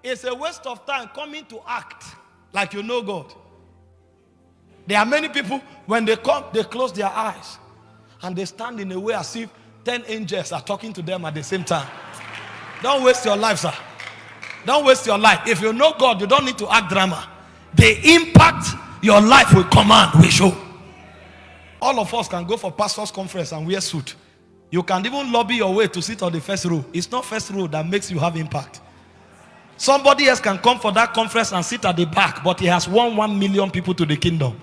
It's a waste of time coming to act like you know God. There are many people, when they come, they close their eyes and they stand in a way as if 10 angels are talking to them at the same time. Don't waste your life, sir. Don't waste your life. If you know God, you don't need to act drama. The impact your life will command will show. All of us can go for pastor's conference and wear suit. You can even lobby your way to sit on the first row. It's not first row that makes you have impact. Somebody else can come for that conference and sit at the back, but he has won 1 million people to the kingdom.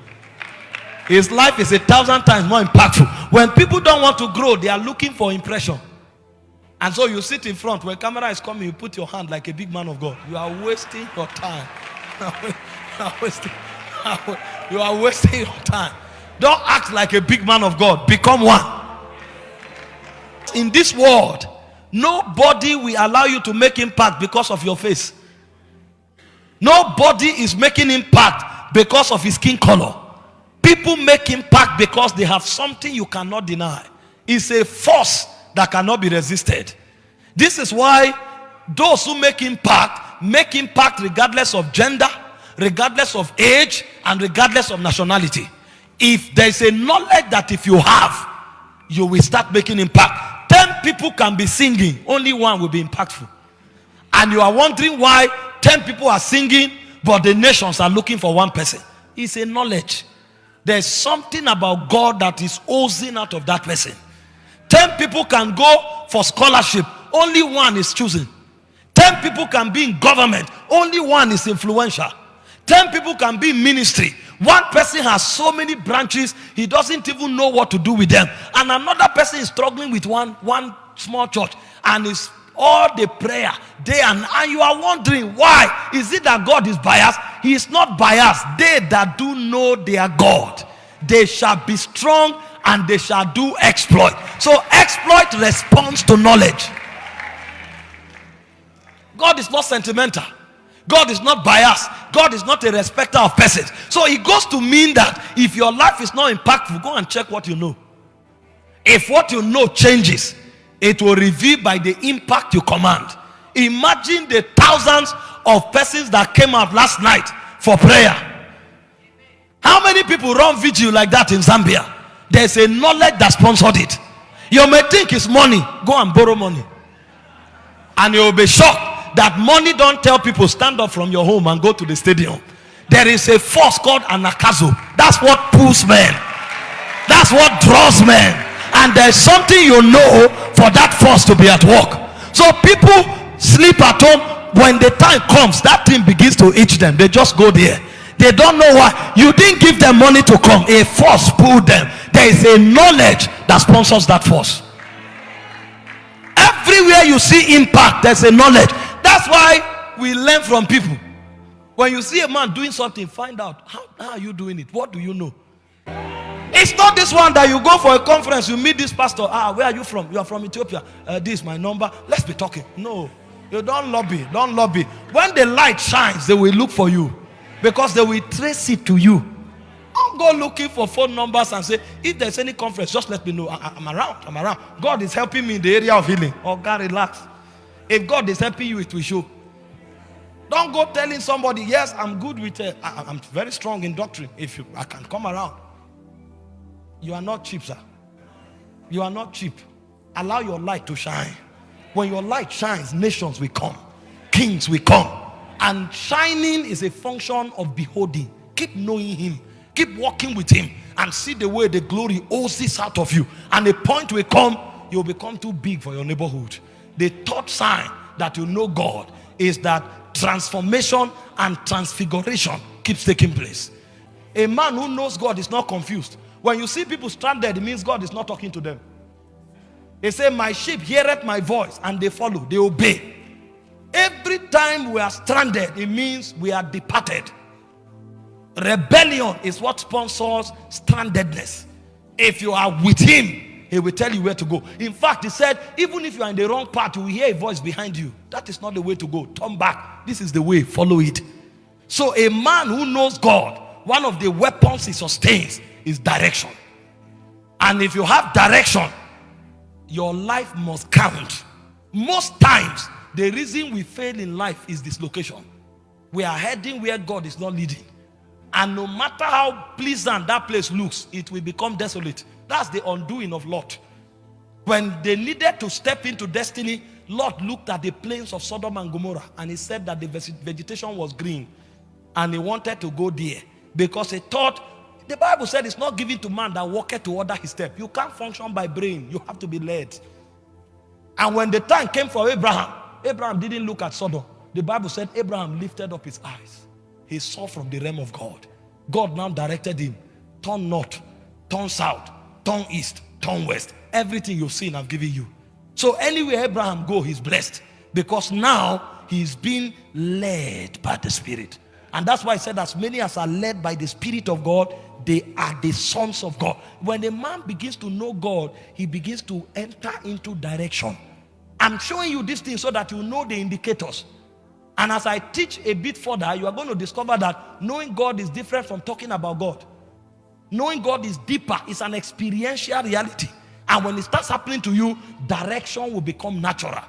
His life is 1,000 times more impactful. When people don't want to grow, they are looking for impression. And so you sit in front. When camera is coming, you put your hand like a big man of God. You are wasting your time. You are wasting your time. Don't act like a big man of God. Become one. In this world, nobody will allow you to make impact because of your face. Nobody is making impact because of his skin color. People make impact because they have something you cannot deny. It's a force that cannot be resisted. This is why those who make impact regardless of gender, regardless of age, and regardless of nationality. If there is a knowledge that if you have, you will start making impact. 10 people can be singing, only one will be impactful. And you are wondering why 10 people are singing, but the nations are looking for one person. It's a knowledge. There's something about God that is oozing out of that person. 10 people can go for scholarship, only one is chosen. 10 people can be in government, only one is influential. 10 people can be in ministry. One person has so many branches, he doesn't even know what to do with them. And another person is struggling with one small church, and it's all the prayer day and you are wondering why. Is it that God is biased? He is not biased. They that do know their God, they shall be strong and they shall do exploit. So exploit responds to knowledge. God is not sentimental. God is not biased. God is not a respecter of persons. So it goes to mean that if your life is not impactful, go and check what you know. If what you know changes, it will reveal by the impact you command. Imagine the thousands of persons that came out last night for prayer. How many people run vigil like that in Zambia? There's a knowledge that sponsored it. You may think it's money. Go and borrow money. And you'll be shocked that money don't tell people stand up from your home and go to the stadium. There is a force called anakazo. That's what pulls men. That's what draws men. And there's something you know for that force to be at work. So people sleep at home. When the time comes, that thing begins to itch them. They just go there. They don't know why. You didn't give them money to come. A force pulled them. There is a knowledge that sponsors that force. Everywhere you see impact, there's a knowledge. That's why we learn from people. When you see a man doing something, find out how are you doing it? What do you know? It's not this one that you go for a conference, you meet this pastor. Where are you from? You are from Ethiopia. This is my number. Let's be talking. No, you don't lobby. Don't lobby. When the light shines, they will look for you because they will trace it to you. Don't go looking for phone numbers and say, if there's any conference, just let me know. I'm around. God is helping me in the area of healing. Oh, God, relax. If God is helping you, it will show. Don't go telling somebody, yes, I'm good with I'm very strong in doctrine. I can come around. You are not cheap, sir. You are not cheap. Allow your light to shine. When your light shines, nations will come. Kings will come. And shining is a function of beholding. Keep knowing him. Keep walking with him. And see the way the glory oozes out of you. And a point will come, you'll become too big for your neighborhood. The third sign that you know God is that transformation and transfiguration keeps taking place. A man who knows God is not confused. When you see people stranded, it means God is not talking to them. They say, my sheep heareth my voice, and they follow, they obey. Every time we are stranded, it means we are departed. Rebellion is what sponsors strandedness. If you are with him, he will tell you where to go. In fact, he said, even if you are in the wrong path, you will hear a voice behind you. That is not the way to go. Turn back. This is the way. Follow it. So a man who knows God, one of the weapons he sustains is direction. And if you have direction, your life must count. Most times, the reason we fail in life is dislocation. We are heading where God is not leading. And no matter how pleasant that place looks, it will become desolate. That's the undoing of Lot. When they needed to step into destiny, Lot looked at the plains of Sodom and Gomorrah and he said that the vegetation was green and he wanted to go there because he thought, the Bible said it's not given to man that walketh to order his step. You can't function by brain. You have to be led. And when the time came for Abraham, Abraham didn't look at Sodom. The Bible said Abraham lifted up his eyes. He saw from the realm of God. God now directed him. Turn north, turn south, turn east, turn west. Everything you've seen, I've given you. So anywhere Abraham go, he's blessed. Because now he's being led by the Spirit. And that's why I said as many as are led by the Spirit of God, they are the sons of God. When a man begins to know God, he begins to enter into direction. I'm showing you this thing so that you know the indicators. And as I teach a bit further, you are going to discover that knowing God is different from talking about God. Knowing God is deeper. It's an experiential reality. And when it starts happening to you, direction will become natural.